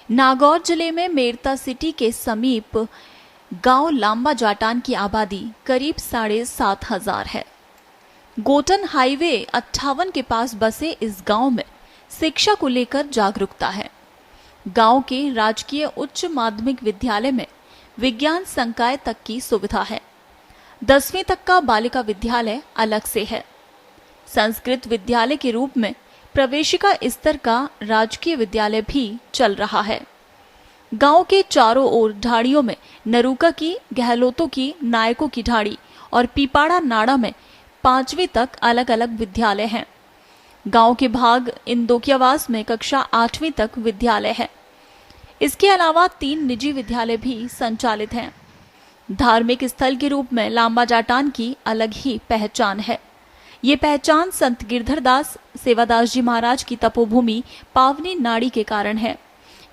नागौर जिले में मेरता सिटी के समीप गांव लांबा जाटान की आबादी करीब 7,500 है। गोटन हाईवे 58 के पास बसे इस गांव में शिक्षा को लेकर जागरूकता है। गांव के राजकीय उच्च माध्यमिक विद्यालय में विज्ञान संकाय तक की सुविधा है। 10वीं तक का बालिका विद्यालय अलग से है। संस्कृत विद्यालय के रूप में प्रवेशिका स्तर का राजकीय विद्यालय भी चल रहा है। गांव के चारों ओर ढाड़ियों में नरूका की, गहलोतों की, नायकों की ढाड़ी और पीपाड़ा नाड़ा में 5वीं तक अलग अलग विद्यालय हैं। गांव के भाग इंदोकियावास में कक्षा 8वीं तक विद्यालय है। इसके अलावा 3 निजी विद्यालय भी संचालित हैं। धार्मिक स्थल के रूप में लांबा जाटान की अलग ही पहचान है। ये पहचान संत गिरधरदास सेवादास जी महाराज की तपोभूमि पावनी नाड़ी के कारण है।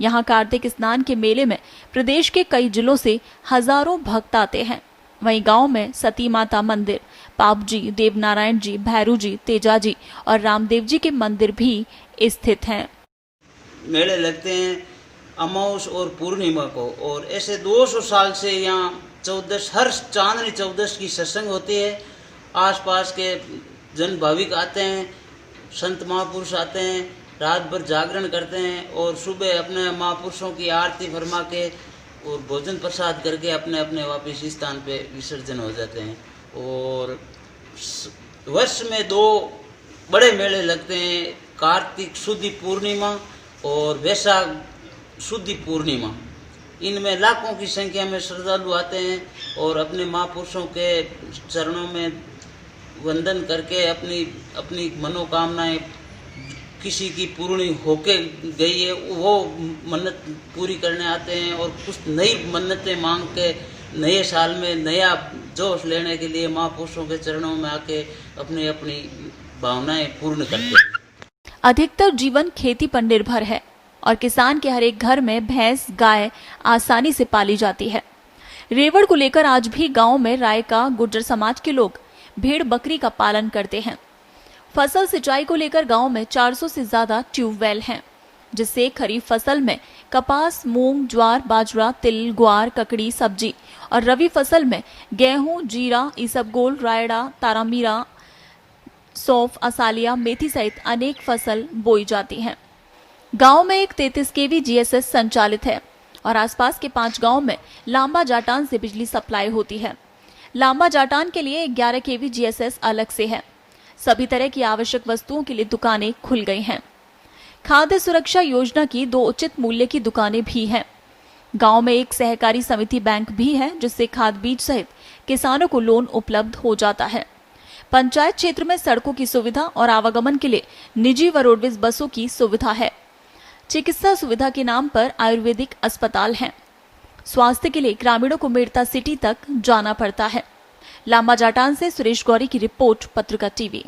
यहाँ कार्तिक स्नान के मेले में प्रदेश के कई जिलों से हजारों भक्त आते हैं। वहीं गांव में सती माता मंदिर, पाप जी, देवनारायण जी, भैरू जी, तेजा जी और रामदेव जी के मंदिर भी स्थित हैं। मेले लगते हैं अमावस और पूर्णिमा को, और ऐसे 200 साल से यहाँ हर चांदनी 14 की सत्संग होती है। आसपास के जन भाविक आते हैं, संत महापुरुष आते हैं, रात भर जागरण करते हैं और सुबह अपने महापुरुषों की आरती फरमा के और भोजन प्रसाद करके अपने अपने वापिस स्थान पे विसर्जन हो जाते हैं। और वर्ष में 2 बड़े मेले लगते हैं, कार्तिक शुद्धि पूर्णिमा और वैशाख शुद्धि पूर्णिमा। इनमें लाखों की संख्या में श्रद्धालु आते हैं और अपने महापुरुषों के चरणों में वंदन करके अपनी मनोकामनाएं किसी की पूर्ण होके गई है वो मन्नत पूरी करने आते हैं और कुछ नई मन्नतें मांग के नए साल में नया जोश लेने के लिए महापुरुषों के चरणों में आके अपनी अपनी भावनाएं पूर्ण करते हैं। अधिकतर जीवन खेती पर निर्भर है और किसान के हर एक घर में भैंस गाय आसानी से पाली जाती है। रेवड़ को लेकर आज भी गांव में रायका गुर्जर समाज के लोग भेड़ बकरी का पालन करते हैं। फसल सिंचाई को लेकर गांव में 400 से ज्यादा ट्यूबवेल हैं, जिससे खरीफ फसल में कपास, मूंग, ज्वार, बाजरा, तिल, ग्वार, ककड़ी, सब्जी और रबी फसल में गेहूं, जीरा, ईसबगोल, रायड़ा, तारामीरा, सौंफ, असालिया, मेथी सहित अनेक फसल बोई जाती हैं। गांव में एक 33 केवी जीएसएस संचालित है और आसपास के 5 गांव में लांबा जाटान से बिजली सप्लाई होती है। लांबा जाटान के लिए 11 केवी जीएसएस अलग से है। सभी तरह की आवश्यक वस्तुओं के लिए दुकानें खुल गई हैं। खाद्य सुरक्षा योजना की 2 उचित मूल्य की दुकानें भी हैं। गांव में एक सहकारी समिति बैंक भी है, जिससे खाद बीज सहित किसानों को लोन उपलब्ध हो जाता है। पंचायत क्षेत्र में सड़कों की सुविधा और आवागमन के लिए निजी व रोडवेज बसों की सुविधा है। चिकित्सा सुविधा के नाम पर आयुर्वेदिक अस्पताल हैं। स्वास्थ्य के लिए ग्रामीणों को मेरता सिटी तक जाना पड़ता है। लांबा जाटान से सुरेश गौरी की रिपोर्ट, पत्रिका टीवी।